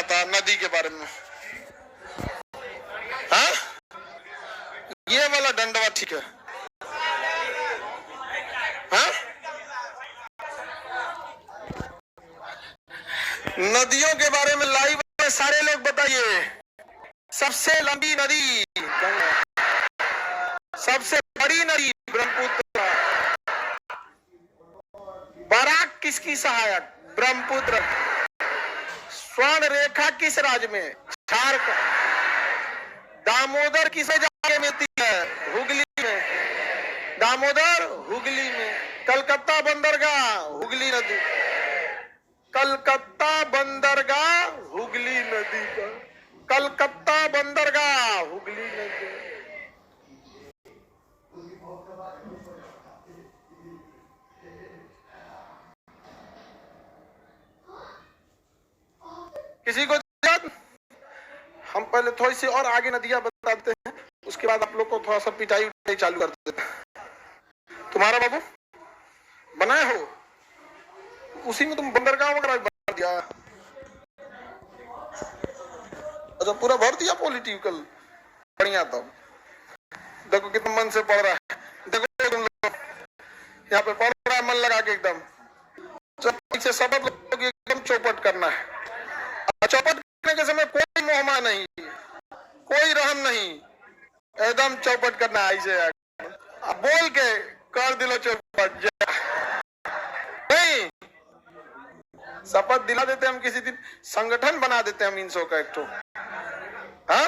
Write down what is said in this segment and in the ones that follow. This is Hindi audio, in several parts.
बताना था नदी के बारे में। हाँ, ये वाला डंडवा ठीक है। हाँ, नदियों के बारे में लाइव में सारे लोग बताइए। सबसे लंबी नदी गंगा, सबसे बड़ी नदी ब्रह्मपुत्र, बराक किसकी सहायक ब्रह्मपुत्र, स्वर्ण रेखा किस राज्य में झारखंड, दामोदर किसे जाके मिलती है हुगली में, दामोदर हुगली में, कलकत्ता बंदरगाह हुगली नदी, कलकत्ता बंदरगाह हुगली नदी पर, कलकत्ता बंदरगाह हुगली नदी। किसी को याद? हम पहले थोड़ी सी और आगे नदियां बताते हैं, उसके बाद आप लोग को थोड़ा सा पिटाई उठाई चालू कर देते हैं। तुम्हारा बाबू बनाए हो, उसी में तुम बंदरगाह वगैरह बना दिया। अच्छा, पूरा भर दिया पॉलिटिकल, बढ़िया। तब देखो कितना मन से पढ़ रहा है, देखो तुम लोग यहाँ पे पढ़ रहा है मन लगा के एकदम। से शब्द लोग एकदम चौपट करना है, चौपट करने के समय कोई मोहमा नहीं, कोई रहम नहीं, एकदम चौपट करना है ऐसे बोल के कर दिलो चौपट। नहीं, शपथ दिला देते हम, किसी दिन संगठन बना देते हम इन सौ का एक। हाँ,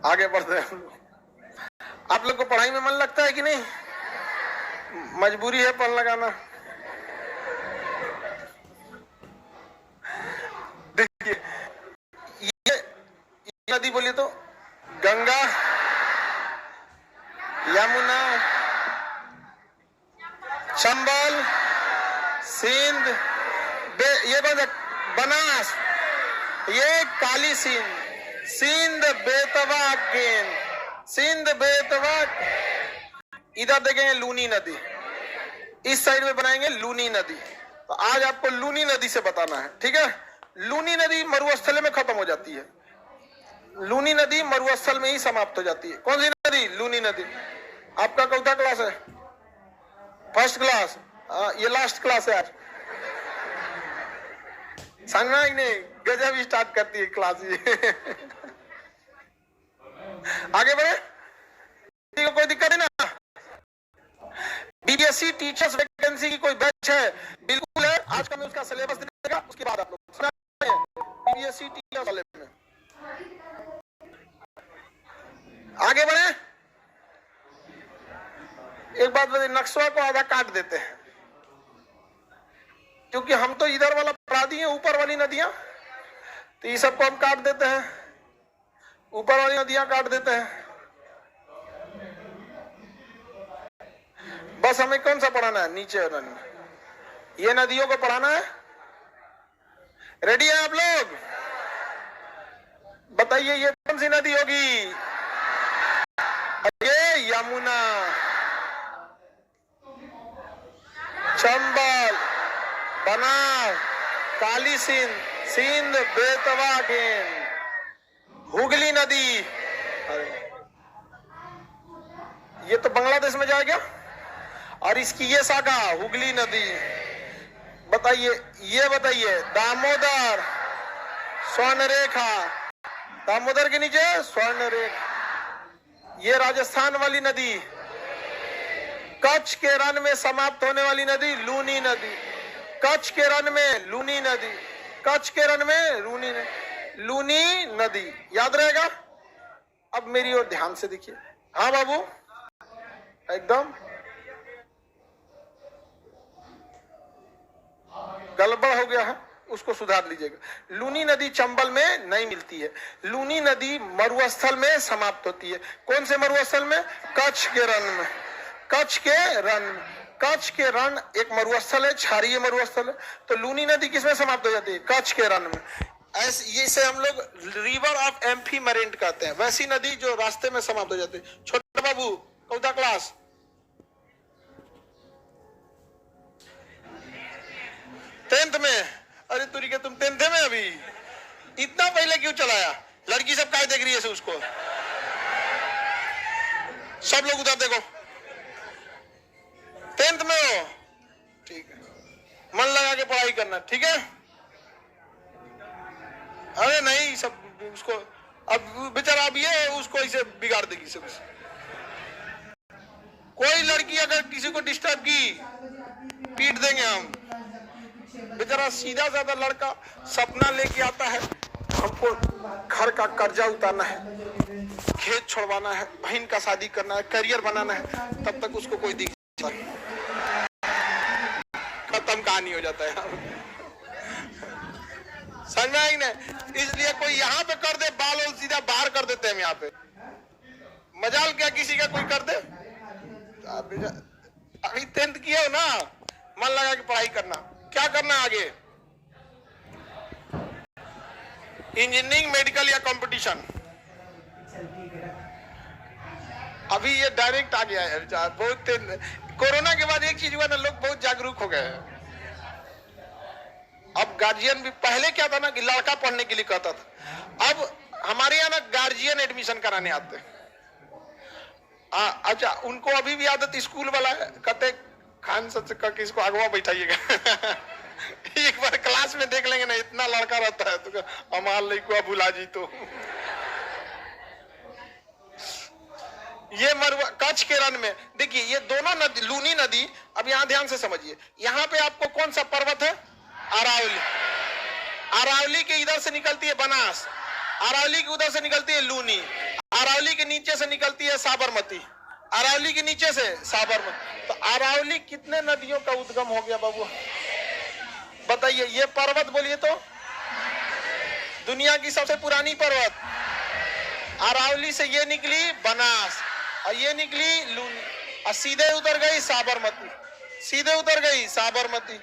आगे बढ़ते हैं। आप लोग को पढ़ाई में मन लगता है कि नहीं? मजबूरी है पढ़ लगाना। देखिए ये नदी बोलिए तो गंगा, यमुना, चंबल, सिंध, ये बनास, ये काली सिंध, सिंध बेतवा केन, सिंध बेतवा। इधर देखेंगे लूनी नदी, इस साइड में बनाएंगे लूनी नदी। तो आज आपको लूनी नदी से बताना है, ठीक है? लूनी नदी मरुस्थल में खत्म हो जाती है, लूनी नदी मरुस्थल में ही समाप्त हो जाती है। कौन सी नदी? लूनी नदी। आपका कौन सा क्लास है? First class. ये लास्ट क्लास है आज। समझना ही नहीं, गजब स्टार्ट करती है क्लास ये। आगे बढ़े, कोई दिक्कत है ना? बीएससी टीचर्स वैकेंसी की कोई बैच है? बिल्कुल है, आज का मैं उसका सिलेबस देगा, उसके बाद आप लोग सुना बीएससी टीचर्स वाले में। आगे बढ़े, एक बात बताइए, नक्शा को आधा काट देते हैं, क्योंकि हम तो इधर वाला पढ़ा दिए, ऊपर वाली नदियां, तो ये सबको हम काट देते हैं, ऊपर वाली नदियां काट देते हैं। बस हमें कौन सा पढ़ाना है? नीचे ये नदियों को पढ़ाना है। रेडी है आप लोग? बताइए ये कौन सी नदी होगी? ये यमुना, चंबल, बनास, काली सिंध, सिंध बेतवा केन, हुगली नदी। ये तो बांग्लादेश में जाएगा, और इसकी ये शाखा हुगली नदी। बताइए, ये बताइए दामोदर, स्वर्ण रेखा, दामोदर के नीचे स्वर्ण रेखा। ये राजस्थान वाली नदी, कच्छ के रण में समाप्त होने वाली नदी लूनी नदी, कच्छ के रण में लूनी नदी, कच्छ के रण में लूनी नदी। याद रहेगा? अब मेरी ओर ध्यान से देखिए। हाँ बाबू, एकदम गड़बड़ हो गया है, उसको सुधार लीजिएगा। लूनी नदी चंबल में नहीं मिलती है, लूनी नदी मरुस्थल में समाप्त होती है। कौन से मरुस्थल में? कच्छ के रण में, कच्छ के रण। कच्छ के रण एक मरुस्थल है, क्षारीय मरुस्थल है। तो लूनी नदी किसमें समाप्त हो जाती है? कच्छ के रण में। ऐसे इसे हम लोग रिवर ऑफ एम्फीमरेंट कहते हैं, वैसी नदी जो रास्ते में समाप्त हो जाती है। छोटे बाबू कौन क्लास? टेंथ में? अरे तुरी के तुम टेंथ में अभी? इतना पहले क्यों चलाया? लड़की सब काय देख रही है उसको? सब लोग उधर देखो। 10th में हो, ठीक है, मन लगा के पढ़ाई करना, ठीक है। अरे नहीं, सब उसको अब बेचारा अब ये उसको इसे बिगाड़ देगी सब। कोई लड़की अगर किसी को डिस्टर्ब की, पीट देंगे हम। बेचारा सीधा साधा लड़का सपना लेके आता है, हमको घर का कर्जा उतारना है, खेत छोड़वाना है, बहन का शादी करना है, करियर बनाना है, तब तक उसको कोई दिख खत्म कहानी हो जाता है समझ में आई ना? इसलिए कोई यहाँ पे कर दे बाल और सीधा बाहर कर देते हैं हम यहाँ पे। मजाल क्या किसी का कोई कर दे? अभी 10th किया हो ना, मन लगा के पढ़ाई करना। क्या करना आगे? इंजीनियरिंग, मेडिकल या कंपटीशन? अभी ये डायरेक्ट आ गया है। बहुत कोरोना के बाद एक चीज हुआ ना, लोग बहुत जागरूक हो गए हैं। अब गार्जियन भी, पहले क्या था ना कि लड़का पढ़ने के लिए कहता था, अब हमारे यहाँ ना गार्जियन एडमिशन कराने आते हैं। अच्छा, उनको अभी भी आदत स्कूल वाला है, कहते खान सच करके इसको अगवा बैठाइएगा एक बार क्लास में देख लेंगे ना, इतना लड़का रहता है तो हमार लड़का भुला जी। तो ये मरुआ कच्छ के रण में देखिए, ये दोनों नदी, लूनी नदी, अब यहाँ ध्यान से समझिए, यहाँ पे आपको कौन सा पर्वत है? अरावली। अरावली के इधर से निकलती है बनास, अरावली के उधर से निकलती है लूनी, अरावली के नीचे से निकलती है साबरमती, अरावली के नीचे से साबरमती। तो अरावली कितने नदियों का उद्गम हो गया बाबू? बताइए। ये पर्वत बोलिए तो दुनिया की सबसे पुरानी पर्वत अरावली से ये निकली बनास, और ये निकली लूनी, और सीधे उतर गई साबरमती, सीधे उतर गई साबरमती।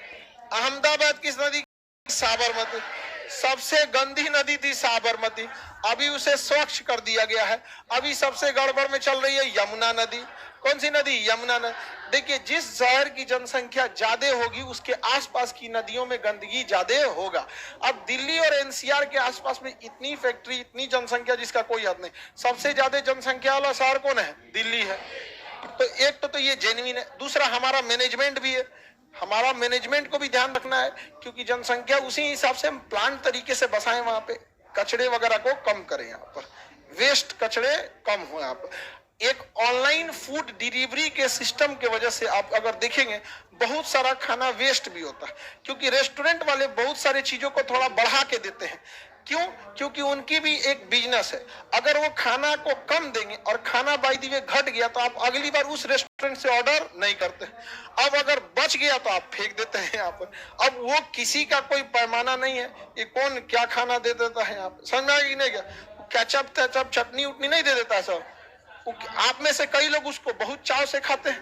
अहमदाबाद किस नदी? साबरमती। सबसे गंदी नदी थी साबरमती, अभी उसे स्वच्छ कर दिया गया है। अभी सबसे गड़बड़ में चल रही है यमुना नदी। कौन सी नदी? यमुना नदी। देखिए, जिस शहर की जनसंख्या ज्यादा होगी उसके आसपास की नदियों में गंदगी ज्यादा होगा। अब दिल्ली और एनसीआर के आसपास में इतनी फैक्ट्री, इतनी जनसंख्या जिसका कोई हद नहीं। सबसे ज्यादा जनसंख्या वाला शहर कौन है? दिल्ली है। तो एक तो ये जेन्युइन है, दूसरा हमारा मैनेजमेंट भी है। हमारा मैनेजमेंट को भी ध्यान रखना है, क्योंकि जनसंख्या उसी हिसाब से हम प्लान तरीके से बसाएं, वहां पे कचड़े वगैरह को कम करें, यहाँ पर वेस्ट कचड़े कम हो। यहाँ पर एक ऑनलाइन फूड डिलीवरी के सिस्टम के वजह से आप अगर देखेंगे, बहुत सारा खाना वेस्ट भी होता है, क्योंकि रेस्टोरेंट वाले बहुत सारी चीजों को थोड़ा बढ़ा के देते हैं। क्यों? क्योंकि उनकी भी एक बिजनेस है। अगर वो खाना को कम देंगे और खाना बाय द वे घट गया तो आप अगली बार उस रेस्टोरेंट से ऑर्डर नहीं करते। अब अगर बच गया तो आप फेंक देते हैं यहाँ पर। अब वो किसी का कोई पैमाना नहीं है, ये कौन क्या खाना दे देता है यहाँ पर, समझ में आएगी नहीं? क्या कैचअप टैचअप चटनी उटनी नहीं दे देता है सब? आप में से कई लोग उसको बहुत चाव से खाते हैं,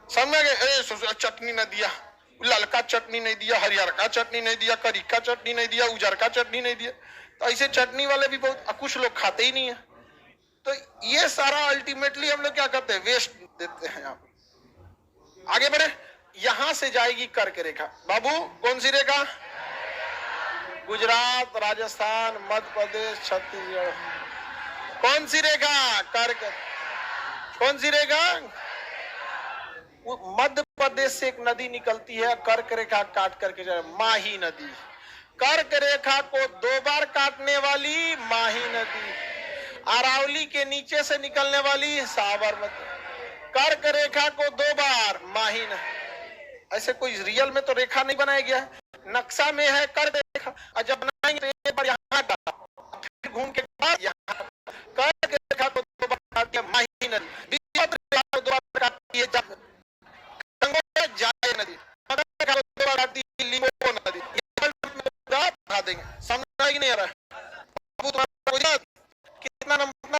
समझ में गए? चटनी न दिया, ललका चटनी नहीं दिया, हरियर का चटनी नहीं दिया, करी का चटनी नहीं दिया, उजर का चटनी नहीं दिया। तो ऐसे चटनी वाले भी बहुत, कुछ लोग खाते ही नहीं है। तो ये सारा अल्टीमेटली हम लोग क्या करते हैं? वेस्ट देते हैं। यहाँ आगे बढ़े, यहां से जाएगी कर्क रेखा। बाबू कौन सी रेखा? गुजरात, राजस्थान, मध्य प्रदेश, छत्तीसगढ़। कौन सी रेखा? कर्क। कौन सी रेखा? मध्य प्रदेश से एक नदी निकलती है, कर्क रेखा काट करके जाए, माही नदी। कर्क रेखा को 2 बार काटने वाली माही नदी, अरावली के नीचे से निकलने वाली साबरमती। कर्क रेखा को 2 बार माही नदी। ऐसे कोई रियल में तो रेखा नहीं बनाया गया है, नक्शा में है कर्क रेखा, और जब बनाएंगे तो एक बार यहाँ का, फिर घूम के बाद यहाँ। कर्क रेखा को 2 बार काटती है माही नदी, रेखा को 2 बार काटती है जाए नदी, लिंगो नदी। बता देंगे, समझ आएगी नहीं आ रहा है? कितना नंबर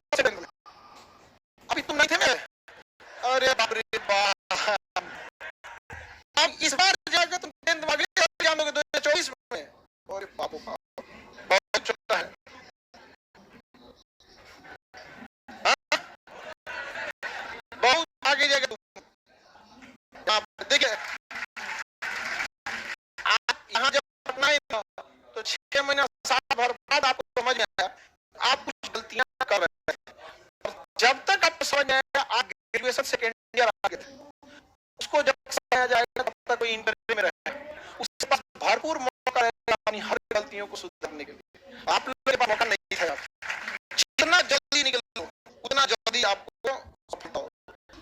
अभी तुम नहीं थे मैं? अरे बाप रे बाप, अब इस बार जाकर तुम 10th में अगले जानोगे 2024 में। अरे बाप रे बाप, बहुत छोटा है। बहुत आगे जाएगा तुम। देखिए, आप यहाँ जब पटना तो 6 महीना साल भर सकता कोई इंटरव्यू में रहे, उसके पास भरपूर मौका रहेगा अपनी हर गलतियों को सुधारने के लिए। आप लोगों के पास मौका नहीं था। जितना जल्दी निकलो उतना जल्दी आपको सफलता हो।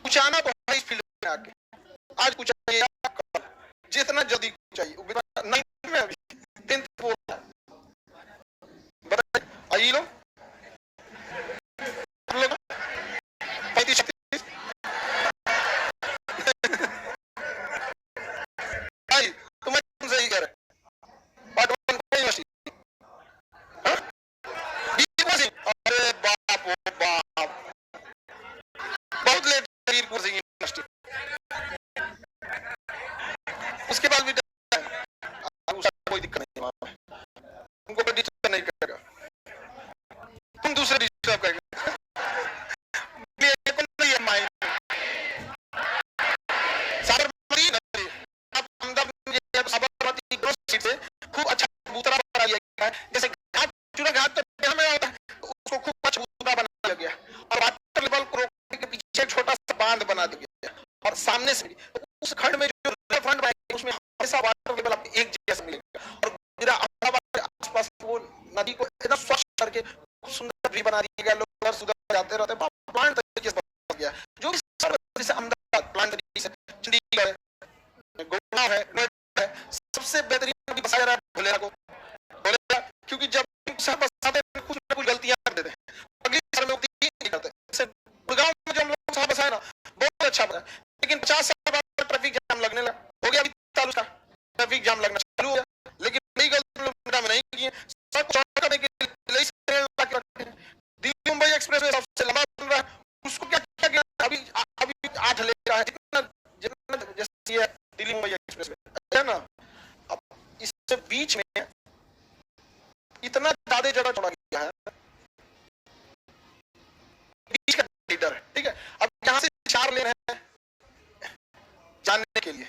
कुछ आना तो है इस फील्ड में आके, आज कुछ चाहिए, जितना जल्दी चाहिए। नहीं में अभी 10th बोल रहा है, बताइए आइए लोग, आप लोग 35-36 तुम्हें तुमसे ही कह रहे पार्ट 1 कोई मशीन, अरे बाप ओ बाप, बहुत लेट वीरपुर सिंह यूनिवर्सिटी, उसके बाद भी कोई दिक्कत नहीं, वहां तुमको कोई डिस्टर्ब नहीं करेगा, तुम दूसरे डिस्टर्ब करेंगे। साबरमती सीट से खूब अच्छा चबूतरा बना दिया गया है, जैसे घाट चूना घाट तो में होता है, तो उसको खूब अच्छा चबूतरा बना दिया गया और वाटर लेवल को रोकने के पीछे एक छोटा सा बांध बना दिया गया और सामने से तो उस खंड में जो फ्रंट बनेगा उसमें हमेशा वाटर लेवल आपको एक जैसा मिलेगा और पूरा अहमदाबाद के आसपास वो नदी को एकदम स्वच्छ करके सुंदर भी बना दिया गया। लोग सुधर जाते रहते हैं, प्लांट तरीके से बन गया, जो भी जैसे अहमदाबाद प्लांट तरीके से, चंडीगढ़ गुड़गांव है, नोएडा है, सबसे बेहतरीन भी बसाया रहा है भोलेरा को, भोलेरा, क्योंकि जब सब बसाते हैं कुछ ना कुछ गलतियां कर देते हैं, अगली साल में नहीं करते। जैसे गुड़गांव में जो हम लोग साहब बसाया ना बहुत अच्छा बना, लेकिन 50 साल बाद ट्रैफिक जाम लगने लगा, हो गया अभी चालू का ट्रैफिक जाम लगना चालू हो गया, लेकिन नई गलती लोग नहीं किए, सब कुछ करने के लिए दिल्ली मुंबई एक्सप्रेसवे सबसे लंबा बन रहा है, उसको क्या किया अभी 8 ले रहा है, जितना जैसे ये दिल्ली मुंबई एक्सप्रेसवे है ना, अब इससे बीच में इतना ज्यादा जगह छोड़ा गया है, बीच का लीडर है, ठीक है। अब यहां से 4 ले रहे हैं जानने के लिए,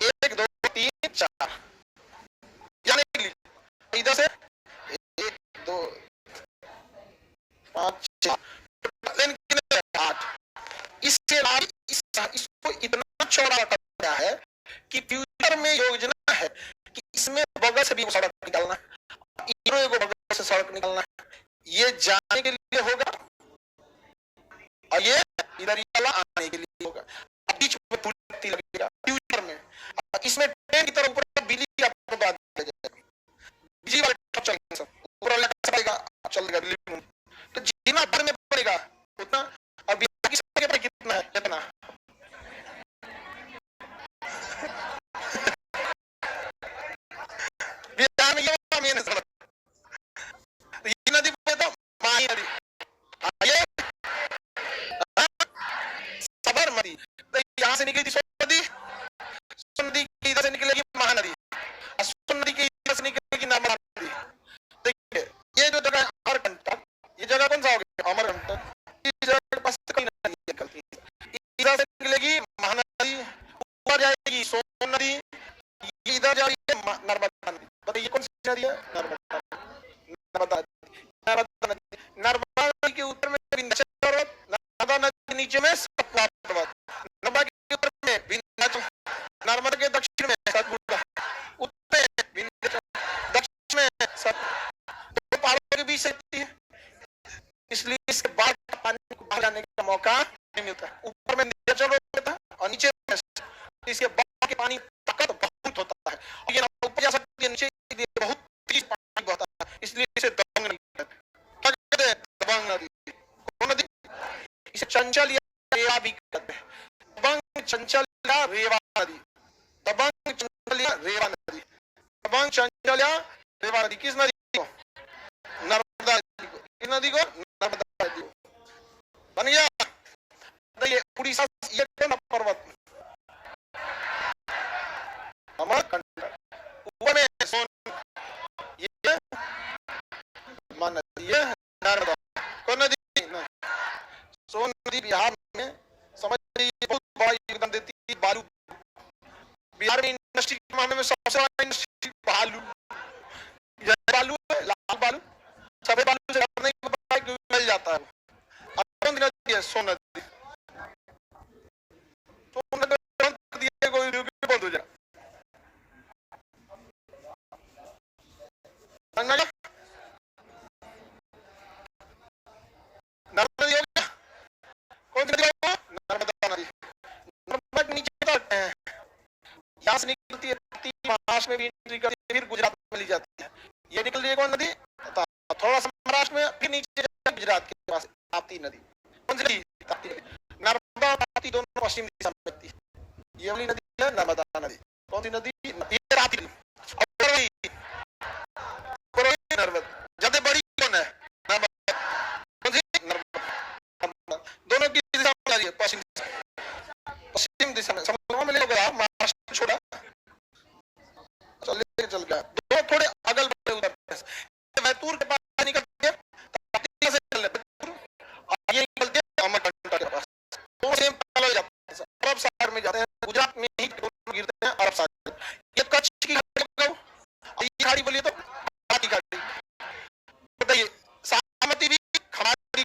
1 2 3 4 जाने के लिए, इधर से 1 2 5 6 8, इसके इसको इतना चौड़ा कर दिया है कि फ्यूचर में योजना है कि इसमें बगल से भी सड़क निकालना, को बगल से सड़क निकालना, ये जाने के लिए होगा और ये इधर वाला आने के लिए होगा, बीच में पुल लगेगा फ्यूचर में, इसमें ट्रेन की तरफ ऊपर बिजली आपको बात बिजली वाले ट्रक चलेंगे, सब ऊपर वाला चलेगा चलेगा दिल्ली में, तो जितना भर में पड़ेगा उतना, और बिहार की सड़क पर कितना है कितना बिहार में ये मेन सड़क, ये नदी पे तो माही नदी, ये साबरमती, तो यहाँ से निकली थी सोन नदी, सोन नदी की इधर से निकलेगी महानदी, और सोन नदी की इधर से निकलेगी नर्मदा नदी। देखिए ये जो जगह अमरकंटक, ये जगह कौन सा हो गया अमरकंटक, इस जगह के पास कई नदी निकलती है, इधर से निकलेगी महानदी, ऊपर जाएगी सोन नदी, इधर जाएगी नर्मदा नदी, बताइए कौन सी नदी है, नर्मदा नर्मदा नदी, नर्मदा नदी के उत्तर में विंध्याचल पर्वत, नर्मदा नदी के नीचे में सतपुड़ा पर्वत, नर्मदा के उत्तर में विंध्याचल, नर्मदा के दक्षिण में सतपुड़ा, उत्तर में विंध्याचल, दक्षिण में सतपुड़ा, दो पहाड़ों के बीच स्थित है, इसलिए इसके बाहर पानी को बाहर जाने का मौका नहीं मिलता, ऊपर में विंध्याचल होता है और नीचे में इसके बाहर के पानी ताकत बहुत होता है, और ये ऊपर जा सकती है, नीचे बहुत तेज पानी बहता है, इसलिए इसे दबंग नदी क्या कहते हैं, दबंग नदी, कौन नदी, इसे चंचल या रेवा भी कहते हैं, दबंग चंचल या रेवा नदी, दबंग चंचल या रेवा नदी, दबंग चंचल या रेवा नदी, किस नदी को, नर्मदा नदी को, किस नदी को, नर्मदा नदी को, बन गया। ये उड़ीसा, ये कौन पर्वत, अमरकंटक, ऊपर में सोन, ये नदी है नर्मदा, कौन नदी, सोन नदी बिहार में, समझ लीजिए बहुत बड़ा योगदान देती है, बालू, बिहार में इंडस्ट्री के मामले में सबसे बड़ा इंडस्ट्री बालू, बालू है, लाल बालू, सफेद बालू से करने के मिल जाता है, कौन नदी है, सोन नदी, सोन नदी कोई बंद हो जाए। नर्मदा नदी हो गया, कौन सी नदी हो? नर्मदा नदी। नर्मदा के नीचे यहाँ से निकलती है, महाराष्ट्र में भी एंट्री करती है, फिर गुजरात में ली जाती है। ये निकल रही है कौन नदी? थोड़ा सा महाराष्ट्र में, फिर नीचे गुजरात के पास ताप्ती नदी। कौन सी नदी? ताप्ती नदी। नर्मदा और ताप्ती दोनों पश्चिम दिशा में बहती है। ये वाली नदी है नर्मदा नदी। कौन सी नदी? ये ताप्ती नदी। नर्मदा ज्यादा बड़ी कौन है? नर्मदा। कौन सी? नर्मदा। दोनों की दिशा में है, पश्चिम पश्चिम दिशा में। समझ में लेगा, महाराष्ट्र छोड़ा चल गया, दोनों थोड़े अगल बगल उधर बैतूर के पास निकलते हैं, ताप्ती से चल बैतूर, और ये निकलते हैं अमरकंटक के पास। दो सेम हो जाते हैं, अरब सागर में जाते हैं, गुजरात में ही दोनों गिरते हैं अरब सागर। ये कच्छ की खाड़ी, ये खाड़ी बोलिए तो खाड़ी खाड़ी। बताइए, साबरमती भी खंबात की,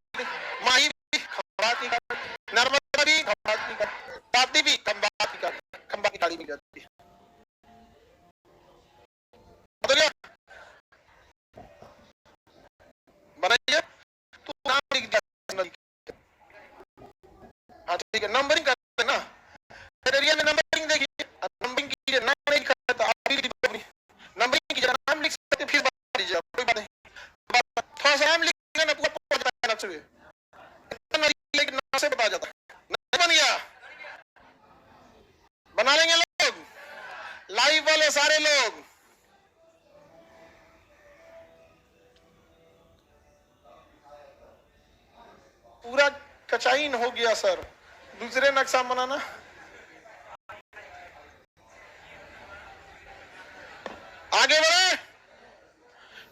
माही भी खंबात की खाड़ी, नर्मदा भी खंबात की खाड़ी, ताप्ती भी खंबात की खाड़ी, खंबात की खाड़ी में जाती है। बनाइए तो नाम लिख दिया। हाँ ठीक है, नंबरिंग करते ना, मेरे एरिया में नंबरिंग देखिए, नंबरिंग कीजिए, नाम नहीं लिखा है तो आप भी नंबरिंग कीजिए, नाम लिख सकते फिर बता दीजिए, कोई बात नहीं। थोड़ा सा नाम लिखिए ना, पूरा पहुंच जाता है नक्शे पे, इतना लेकिन नाम से बता जाता है। नहीं बन गया? बना लेंगे लोग, लाइव वाले सारे लोग। पूरा कचाइन हो गया सर, दूसरे नक्शा बनाना। आगे बढ़े,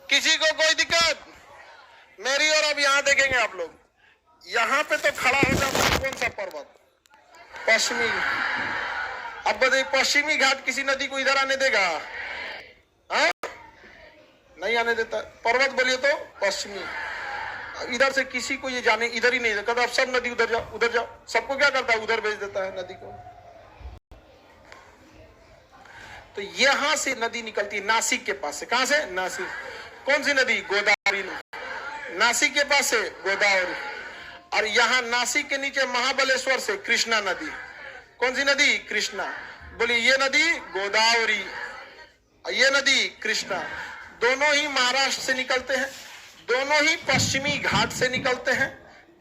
किसी को कोई दिक्कत? मेरी और अब यहां देखेंगे आप लोग, यहां पे तो खड़ा हो जाता है कौन सा पर्वत? पश्चिमी। अब बताइए, पश्चिमी घाट किसी नदी को इधर आने देगा? हाँ, नहीं आने देता। पर्वत बोलिए तो पश्चिमी, इधर से किसी को ये जाने इधर ही नहीं देता। अब सब नदी उधर जाओ, उधर जाओ, सबको क्या करता है? उधर भेज देता है नदी को। तो यहां से नदी निकलती है नासिक के पास से। कहां से? नासिक। कौन सी नदी? गोदावरी। नासिक के पास से गोदावरी, और यहां नासिक के नीचे महाबलेश्वर से कृष्णा नदी। कौन सी नदी? कृष्णा। बोलिए, ये नदी गोदावरी, ये नदी कृष्णा। दोनों ही महाराष्ट्र से निकलते हैं, दोनों ही पश्चिमी घाट से निकलते हैं।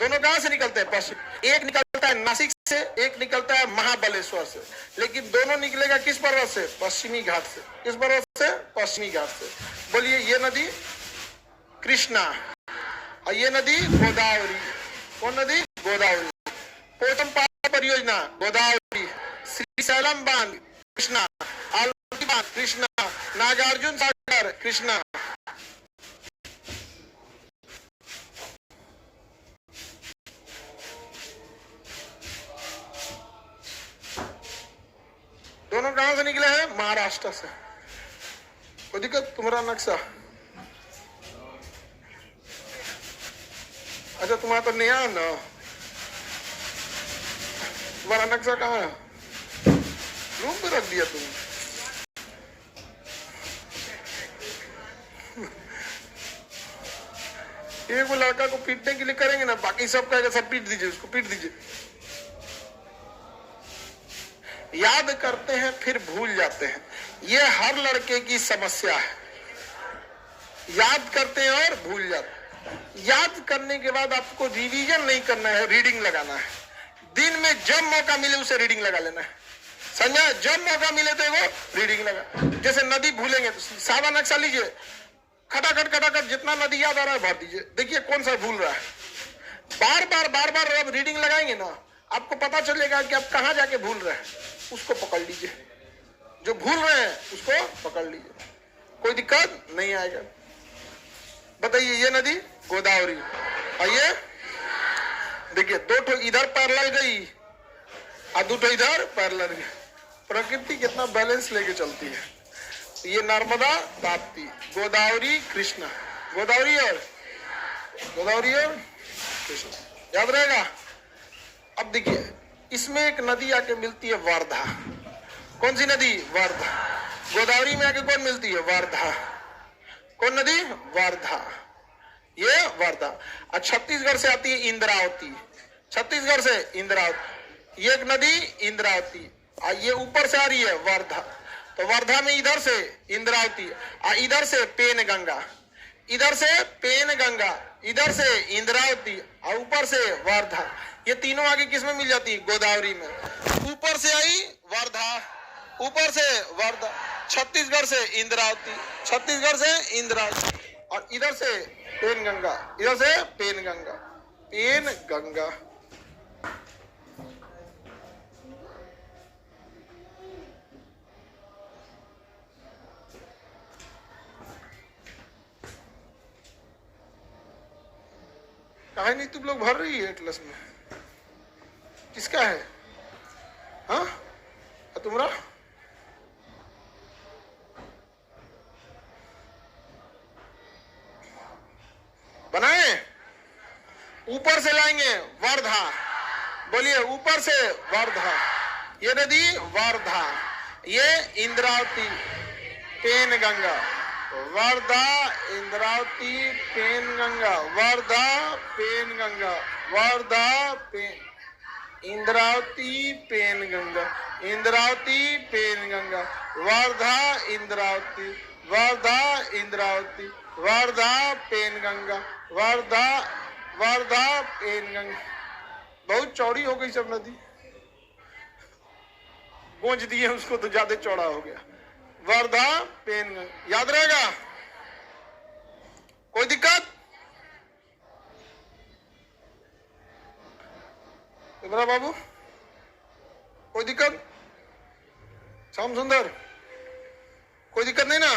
दोनों कहां से निकलते हैं? पश्चिम। एक निकलता है नासिक से, एक निकलता है महाबलेश्वर से, लेकिन दोनों निकलेगा किस पर्वत से? पश्चिमी घाट से। किस पर्वत से? पश्चिमी घाट से। बोलिए, ये नदी कृष्णा और ये नदी गोदावरी। कौन नदी? गोदावरी। पोचमपाड़ा परियोजना गोदावरी, श्रीशैलम बांध कृष्णा, आलमती बांध कृष्णा, नागार्जुन सागर कृष्णा। दोनों कहां से निकले हैं? महाराष्ट्र से। कोई दिक्कत? तुम्हारा नक्शा अच्छा, तुम्हारा तो नया ना, तुम्हारा नक्शा कहाँ है? रूम पे रख दिया तुम। एक वो लड़का को पीटने के लिए करेंगे ना, बाकी सब कहेगा सब पीट दीजिए, उसको पीट दीजिए। याद करते हैं फिर भूल जाते हैं, ये हर लड़के की समस्या है। याद करते हैं और भूल जाते हैं। याद करने के बाद आपको रिवीजन नहीं करना है, रीडिंग लगाना है। दिन में जब मौका मिले उसे रीडिंग लगा लेना है, समझा? जब मौका मिले तो वो रीडिंग लगा। जैसे नदी भूलेंगे तो सादा नक्शा लीजिए, खटाखट जितना नदी याद आ रहा है भर दीजिए, देखिए कौन सा भूल रहा है। बार बार अब रीडिंग लगाएंगे ना, आपको पता चलेगा कि आप कहां जाके भूल रहे हैं। उसको पकड़ लीजिए, जो भूल रहे हैं उसको पकड़ लीजिए, कोई दिक्कत नहीं आएगा। बताइए, ये नदी गोदावरी, और ये देखिए दो ठो इधर पैरेलल गई और दो ठो इधर पैरेलल गई। प्रकृति कितना बैलेंस लेके चलती है। ये नर्मदा ताप्ती, गोदावरी कृष्णा, गोदावरी और कृष्णा, याद रहेगा। अब देखिए, इसमें एक नदी आके मिलती है वर्धा। कौन सी नदी? वर्धा। गोदावरी में आके कौन मिलती है? वर्धा। कौन नदी? वर्धा, ये वर्धा। और छत्तीसगढ़ से आती है इंद्रावती, छत्तीसगढ़ से इंद्रावती, ये एक नदी इंद्रावती, और ये ऊपर से आ रही है वर्धा। तो वर्धा में इधर से इंद्रावती और इधर से पेनगंगा, इधर से पेनगंगा, इधर से इंद्रावती और ऊपर से वर्धा। ये तीनों आगे किस में मिल जाती है? गोदावरी में। ऊपर से आई वर्धा, ऊपर से वर्धा, छत्तीसगढ़ से इंद्रावती, छत्तीसगढ़ से इंद्रावती, और इधर से पेनगंगा, इधर से पेनगंगा, पेनगंगा। काहे नहीं तुम लोग भर रही है एटलस में? किसका है? हाँ, तुम्हारा? बनाए? ऊपर से लाएंगे वर्धा, बोलिए ऊपर से वर्धा, ये नदी वर्धा, ये इंद्रावती, पेनगंगा, वर्धा, इंद्रावती, पेनगंगा, वर्धा, पेनगंगा, वर्धा, इंद्रावती, पेनगंगा, इंद्रावती, पेनगंगा, वर्धा, इंद्रावती, वर्धा, इंद्रावती, वर्धा, पेनगंगा, वर्धा, वर्धा, पेनगंगा। बहुत चौड़ी हो गई सब नदी, गूंज दिए उसको तो ज्यादा चौड़ा हो गया। वर्धा, पेनगंगा, याद रहेगा? कोई दिक्कत? इमरा बाबू, कोई दिक्कत? श्याम सुंदर, कोई दिक्कत नहीं ना?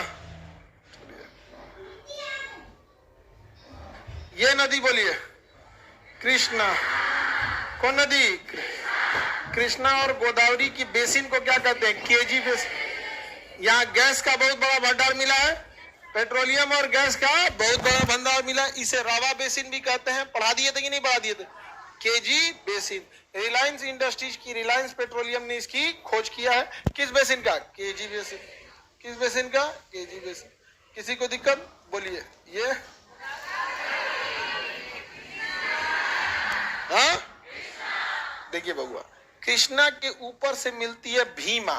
ये नदी बोलिए कृष्णा। कौन नदी? कृष्णा। और गोदावरी की बेसिन को क्या कहते हैं? KG basin. यहाँ गैस का बहुत बड़ा भंडार मिला है, पेट्रोलियम और गैस का बहुत बड़ा भंडार मिला, इसे रावा बेसिन भी कहते हैं। पढ़ा दिए थे कि नहीं पढ़ा दिए थे? KG basin. रिलायंस इंडस्ट्रीज की, रिलायंस पेट्रोलियम ने इसकी खोज किया है। किस बेसिन का? KG basin. किस बेसिन का? KG basin. किसी को दिक्कत? बोलिए। ये हाँ, देखिए बबुआ, कृष्णा के ऊपर से मिलती है भीमा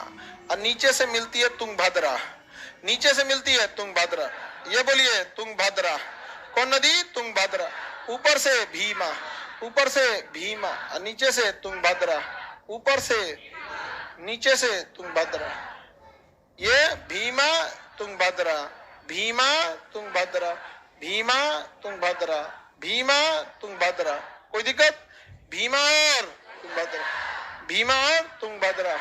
और नीचे से मिलती है तुंगभद्रा, नीचे से मिलती है तुंगभद्रा, ये बोलिए तुंगभद्रा। कौन नदी? तुंगभद्रा। ऊपर से भीमा, ऊपर से भीमा और नीचे से तुंगभद्रा, ऊपर से नीचे से तुंगभद्रा, ये भीमा तुंगभद्रा, भीमा तुंगभद्रा, भीमा तुंगभद्रा, भीमा तुंगभद्रा। कोई दिक्कत? भीमा और तुंगभद्रा, भीमा और तुंगभद्रा।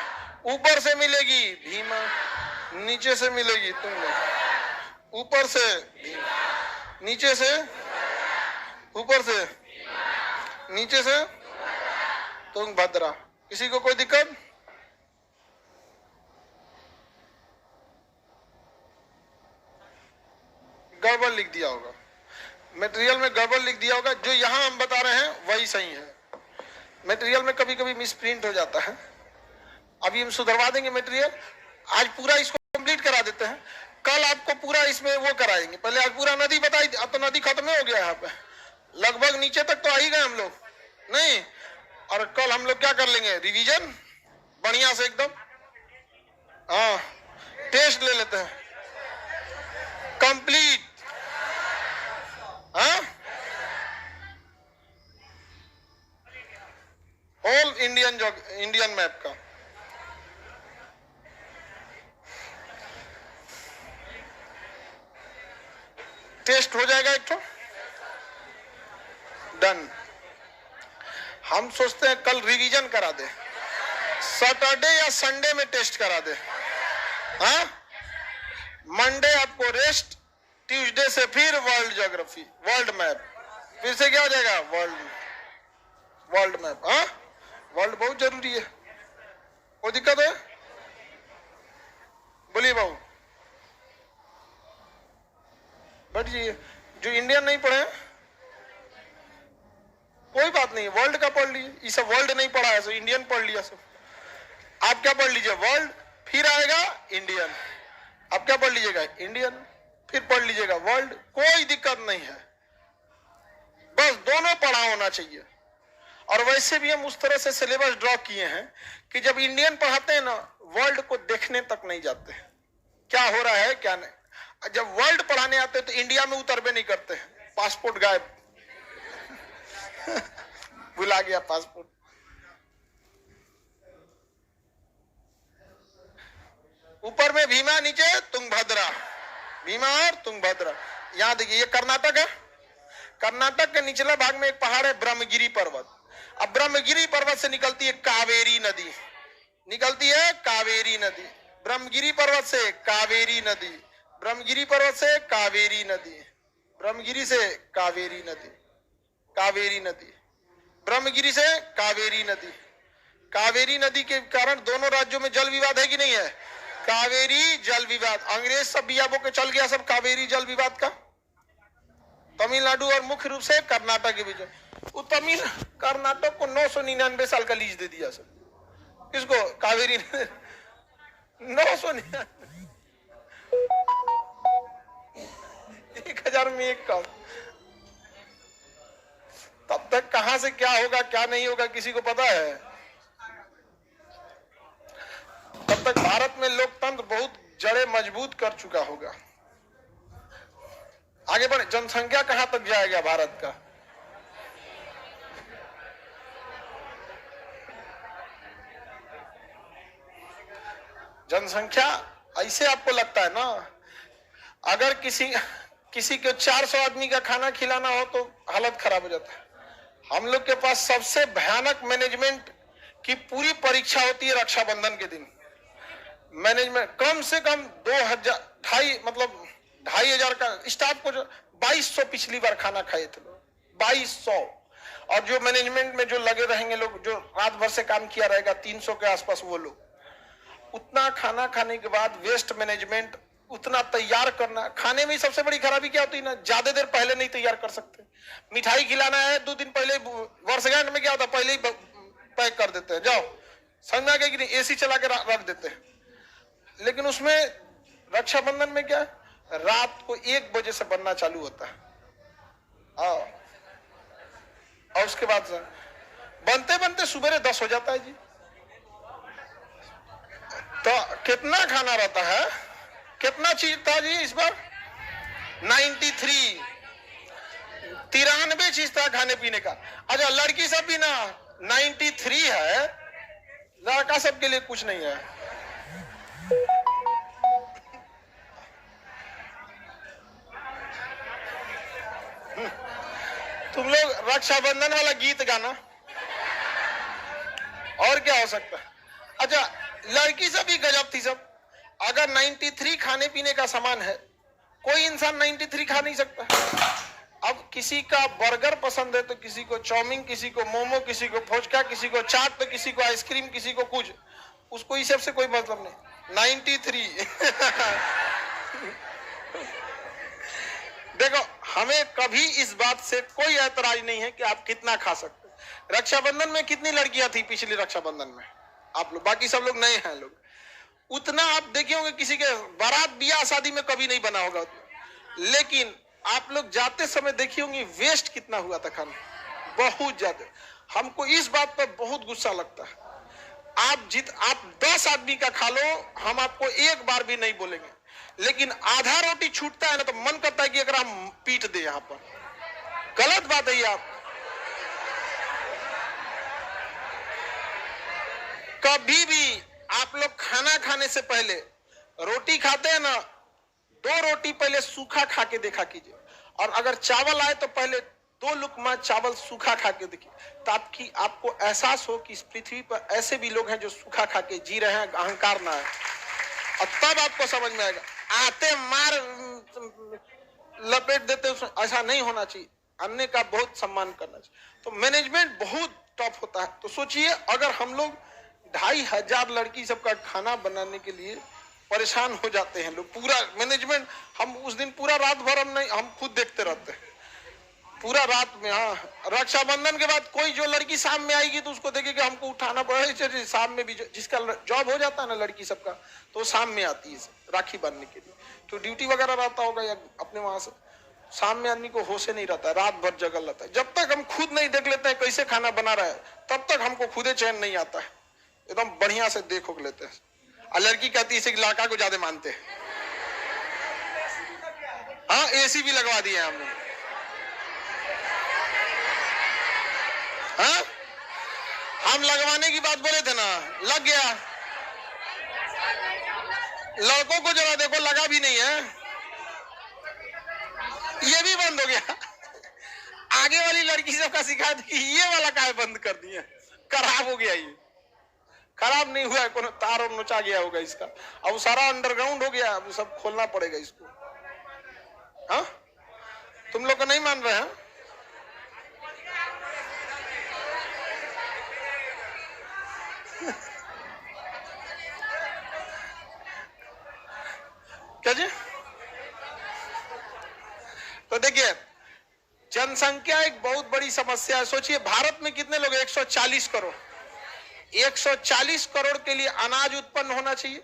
ऊपर से मिलेगी भीमा, नीचे से मिलेगी तुंगभद्रा, ऊपर से नीचे से, ऊपर से नीचे से तुंगभद्रा। किसी को कोई दिक्कत? गड़बड़ लिख दिया होगा, मटेरियल में गड़बड़ लिख दिया होगा। जो यहां हम बता रहे हैं वही सही है, मटेरियल में कभी कभी मिस प्रिंट हो जाता है। अभी हम सुधरवा देंगे मटेरियल, आज पूरा इसको कंप्लीट करा देते हैं, कल आपको पूरा इसमें वो कराएंगे। पहले आज पूरा नदी बताई, अब तो नदी खत्म हो गया यहाँ पे, लगभग नीचे तक तो आ ही गए हम लोग, नहीं? और कल हम लोग क्या कर लेंगे? रिवीजन बढ़िया से एकदम, हाँ, टेस्ट ले लेते हैं कंप्लीट। हाँ, होल इंडियन मैप का टेस्ट हो जाएगा एक तो। डन। हम सोचते हैं कल रिवीजन करा दे, सैटरडे या संडे में टेस्ट करा दे। हाँ, मंडे आपको रेस्ट, ट्यूसडे से फिर वर्ल्ड ज्योग्राफी, वर्ल्ड मैप, फिर से क्या हो जाएगा? World map. हाँ, वर्ल्ड बहुत जरूरी है। कोई दिक्कत है? बोलिए बाबू, बैठ जाइए। जो इंडियन नहीं पढ़े कोई बात नहीं, वर्ल्ड का पढ़ लीजिए। ये सब वर्ल्ड नहीं पढ़ा है, सो इंडियन पढ़ लिया सब। आप क्या पढ़ लीजिए? वर्ल्ड, फिर आएगा इंडियन, अब क्या पढ़ लीजिएगा, इंडियन, फिर पढ़ लीजिएगा वर्ल्ड, कोई दिक्कत नहीं है, बस दोनों पढ़ा होना चाहिए। और वैसे भी हम उस तरह से सिलेबस ड्रॉ किए हैं कि जब इंडियन पढ़ाते हैं ना, वर्ल्ड को देखने तक नहीं जाते हैं क्या हो रहा है क्या नहीं। जब वर्ल्ड पढ़ाने आते हैं तो इंडिया में उतरबे नहीं करते हैं, पासपोर्ट गायब भुला गया पासपोर्ट। ऊपर में भीमा, नीचे तुंगभद्रा, भीमा और तुंगभद्रा। यहां देखिए ये कर्नाटक है, कर्नाटक के निचला भाग में एक पहाड़ है ब्रह्मगिरी पर्वत। अब ब्रह्मगिरी पर्वत से निकलती है कावेरी नदी, निकलती है कावेरी नदी, ब्रह्मगिरी पर्वत से कावेरी नदी, ब्रह्मगिरी पर्वत से कावेरी नदी, ब्रह्मगिरी से कावेरी नदी, कावेरी नदी, ब्रह्मगिरी से कावेरी नदी। कावेरी नदी के कारण दोनों राज्यों में जल विवाद है कि नहीं है, कावेरी जल विवाद। अंग्रेज सब बियाबो के चल गया सब कावेरी जल विवाद का, तमिलनाडु और मुख्य रूप से कर्नाटक के बीच। वो तमिल कर्नाटक को 999 साल का लीज दे दिया सर, किसको, कावेरी 999, 1000 में एक कम। तब तक कहां से क्या होगा क्या नहीं होगा किसी को पता है। तब तक भारत में लोकतंत्र बहुत जड़ें मजबूत कर चुका होगा। आगे बढ़े, जनसंख्या कहां तक जाएगा भारत का, जनसंख्या ऐसे आपको लगता है ना, अगर किसी को 400 आदमी का खाना खिलाना हो तो हालत खराब हो जाता है। हम लोग के पास सबसे भयानक मैनेजमेंट की पूरी परीक्षा होती है रक्षाबंधन के दिन। मैनेजमेंट कम से कम 2,500 का स्टाफ को, जो 2200 पिछली बार खाना खाए थे लोग, 2200। और जो मैनेजमेंट में जो लगे रहेंगे लोग, जो रात भर से काम किया रहेगा 300 के आसपास, वो लोग उतना खाना खाने के बाद वेस्ट मैनेजमेंट, उतना तैयार करना। खाने में सबसे बड़ी खराबी क्या होती है ना, ज्यादा देर पहले नहीं तैयार कर सकते। मिठाई खिलाना है 2 दिन पहले, वर्षगांठ में क्या होता है पहले ही पैक कर देते हैं, जाओ समझ में आ गया कि नहीं, एसी चला के रख देते हैं। लेकिन उसमें रक्षाबंधन में क्या है, रात को 1 बजे से बनना चालू होता है, और उसके बाद बनते बनते सुबह 10 हो जाता है जी। तो कितना खाना रहता है, कितना चीज था जी इस बार, 93 चीज था खाने पीने का। अच्छा लड़की सब भी ना 93 है, लड़का सब के लिए कुछ नहीं है। तुम लोग रक्षाबंधन वाला गीत गाना, और क्या हो सकता है। अच्छा लड़की सब भी गजब थी सब। अगर 93 खाने पीने का सामान है, कोई इंसान 93 खा नहीं सकता। अब किसी का बर्गर पसंद है तो किसी को चाउमीन, किसी को मोमो, किसी को फोचका, किसी को चाट, तो किसी को आइसक्रीम, किसी को कुछ, उसको इस सबसे कोई मतलब नहीं। 93 देखो हमें कभी इस बात से कोई ऐतराज नहीं है कि आप कितना खा सकते। रक्षाबंधन में कितनी लड़कियां थी पिछली रक्षाबंधन में, आप लोग, बाकी सब लोग नए हैं लोग, उतना आप देखे होंगे किसी के बारात ब्याह शादी में कभी नहीं बना होगा। लेकिन आप लोग जाते समय देखी होंगी वेस्ट कितना हुआ था खाना, बहुत ज्यादा। हमको इस बात पर बहुत गुस्सा लगता है। आप 10 आदमी का खा लो, हम आपको एक बार भी नहीं बोलेंगे, लेकिन आधा रोटी छूटता है ना तो मन करता है कि अगर हम पीट दे। यहां पर गलत बात है। आप कभी भी आप लोग खाना खाने से पहले रोटी खाते हैं ना, 2 रोटी पहले सूखा खा के देखा कीजिए, और अगर चावल आए तो पहले 2 लुकमा चावल सूखा खा के देखिए, तो आपको एहसास हो कि इस पृथ्वी पर ऐसे भी लोग हैं जो सूखा खा के जी रहे हैं, अहंकार ना है। और तब आपको समझ में आएगा। आते मार लपेट देते, ऐसा नहीं होना चाहिए। अन्य का बहुत सम्मान करना चाहिए। तो मैनेजमेंट बहुत टफ होता है। तो सोचिए अगर हम लोग 2500 लड़की सबका खाना बनाने के लिए परेशान हो जाते हैं लोग, पूरा मैनेजमेंट, हम उस दिन पूरा रात भर हम खुद देखते रहते हैं। पूरा रात में। हाँ, रक्षाबंधन के बाद कोई जो लड़की शाम में आएगी तो उसको देखेगी हमको उठाना पड़ेगा। शाम में भी जिसका जॉब हो जाता है ना लड़की सबका, तो शाम में आती है राखी बांधने के लिए, तो ड्यूटी वगैरह रहता होगा या अपने वहां से। शाम में आदमी को होश नहीं रहता है, रात भर जगल रहता है। जब तक हम खुद नहीं देख लेते हैं कैसे खाना बना रहा है, तब तक हमको खुदे चैन नहीं आता है। एकदम बढ़िया से देखो लेते हैं। और लड़की कहती है लड़का को ज्यादा मानते हैं। हाँ, एसी भी लगवा दिए हमने। हाँ, हम लगवाने की बात बोले थे ना, लग गया। लड़कों को जरा देखो, लगा भी नहीं है, ये भी बंद हो गया। आगे वाली लड़की सबका शिकायत की ये वाला काय बंद कर दिया, खराब हो गया। ये खराब नहीं हुआ है, कोनो तार और नोचा गया होगा इसका। अब सारा अंडरग्राउंड हो गया, अब सब खोलना पड़ेगा इसको। हाँ, तुम लोग को नहीं मान रहे हैं? क्या जी? तो देखिए, जनसंख्या एक बहुत बड़ी समस्या है। सोचिए भारत में कितने लोग? 140 करोड़। 140 करोड़ के लिए अनाज उत्पन्न होना चाहिए,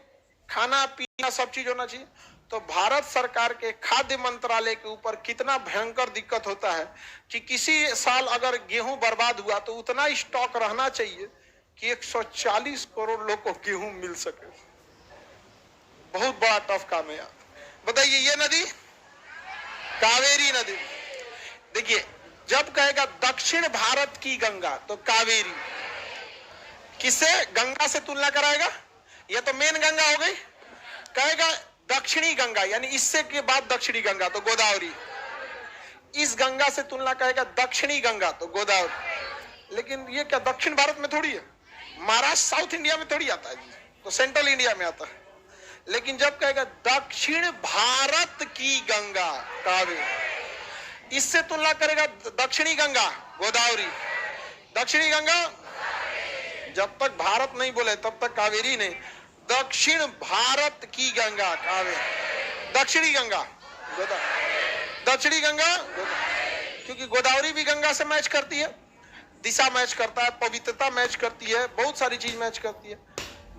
खाना पीना सब चीज होना चाहिए। तो भारत सरकार के खाद्य मंत्रालय के ऊपर कितना भयंकर दिक्कत होता है कि किसी साल अगर गेहूं बर्बाद हुआ तो उतना स्टॉक रहना चाहिए कि 140 करोड़ लोग को गेहूं मिल सके। बहुत बड़ा टफ काम है। बताइए, ये नदी कावेरी नदी। देखिए, जब कहेगा दक्षिण भारत की गंगा तो कावेरी, किससे गंगा से तुलना कराएगा? ये तो मेन गंगा हो गई। कहेगा दक्षिणी गंगा, यानी इससे के बाद दक्षिणी गंगा तो गोदावरी। इस गंगा से तुलना कहेगा दक्षिणी गंगा तो गोदावरी। लेकिन ये क्या दक्षिण भारत में थोड़ी है, महाराष्ट्र साउथ इंडिया में थोड़ी आता है जी, तो सेंट्रल इंडिया में आता है। लेकिन जब कहेगा दक्षिण भारत की गंगा कावेरी, इससे तुलना करेगा दक्षिणी गंगा गोदावरी, दक्षिणी गंगा। जब तक भारत नहीं बोले तब तक कावेरी नहीं, दक्षिण भारत की गंगा कावेरी, दक्षिणी गंगा गोदावरी, दक्षिणी गंगा गोदावरी। क्योंकि गोदावरी भी गंगा से मैच करती है, दिशा मैच करता है, पवित्रता मैच करती है, बहुत सारी चीज मैच करती है,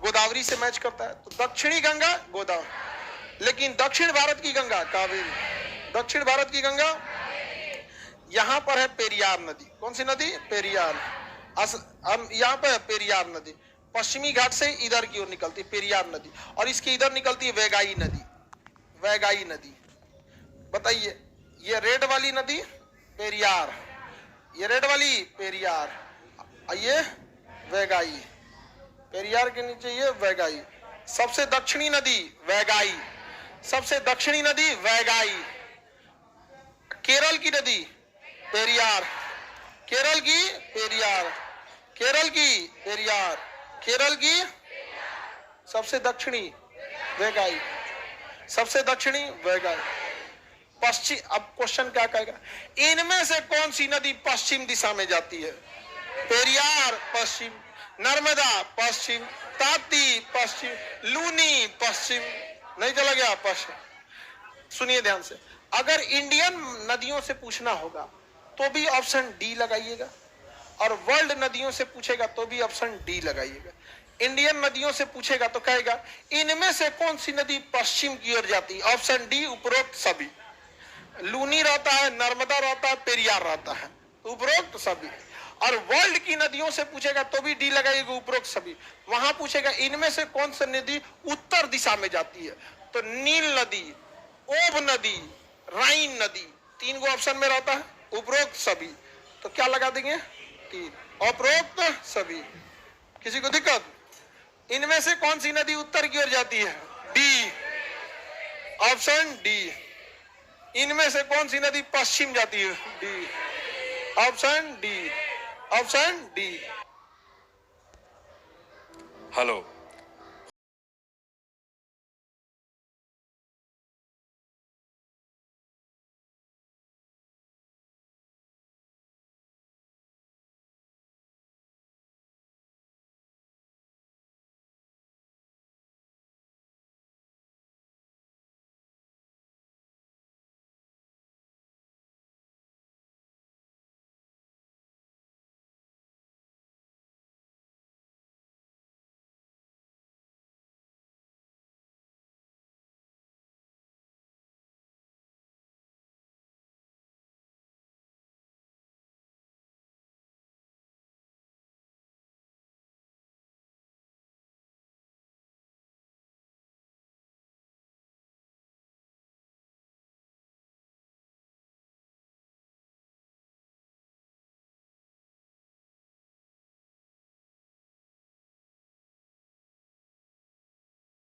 गोदावरी से मैच करता है। तो दक्षिणी गंगा गोदावरी। लेकिन दक्षिण भारत की गंगा कावेरी, दक्षिण भारत की गंगा। यहां पर है पेरियार नदी। कौन सी नदी? पेरियार। यहाँ पर है पेरियार नदी, पश्चिमी घाट से इधर की ओर निकलती है पेरियार नदी, और इसके इधर निकलती है वैगाई नदी। वैगाई नदी, बताइए, ये रेड वाली नदी पेरियार, ये रेड वाली पेरियार, ये वैगाई, पेरियार के नीचे ये वैगाई। सबसे दक्षिणी नदी वैगाई, सबसे दक्षिणी नदी वैगाई। केरल की नदी पेरियार, केरल की पेरियार, केरल की पेरियार, केरल की सबसे दक्षिणी वैगाई, सबसे दक्षिणी वैगाई। पश्चिम, अब क्वेश्चन क्या कहेगा, इनमें से कौन सी नदी पश्चिम दिशा में जाती है? पेरियार पश्चिम, नर्मदा पश्चिम, ताप्ती पश्चिम, लूनी पश्चिम। नहीं चला गया पश्चिम? सुनिए ध्यान से, अगर इंडियन नदियों से पूछना होगा तो भी ऑप्शन डी लगाइएगा, और वर्ल्ड नदियों से पूछेगा तो भी ऑप्शन डी लगाइएगा। इंडियन नदियों से पूछेगा तो कहेगा इनमें से कौन सी नदी पश्चिम की ओर जाती है? ऑप्शन डी उपरोक्त सभी। लूनी रहता है, नर्मदा रहता है, पेरियार रहता है, उपरोक्त सभी। और वर्ल्ड की नदियों से पूछेगा तो भी डी लगाइएगा, उपरोक्त सभी। वहां पूछेगा इनमें से कौन सी नदी उत्तर दिशा में जाती है, तो नील नदी, ओब नदी, राइन नदी, तीन गो ऑप्शन में रहता है, उपरोक्त सभी। तो क्या लगा देंगे? उपरोक्त सभी। किसी को दिक्कत? इनमें से कौन सी नदी उत्तर की ओर जाती है? D, option D. इनमें से कौन सी नदी पश्चिम जाती है? D, option D, option D. Hello.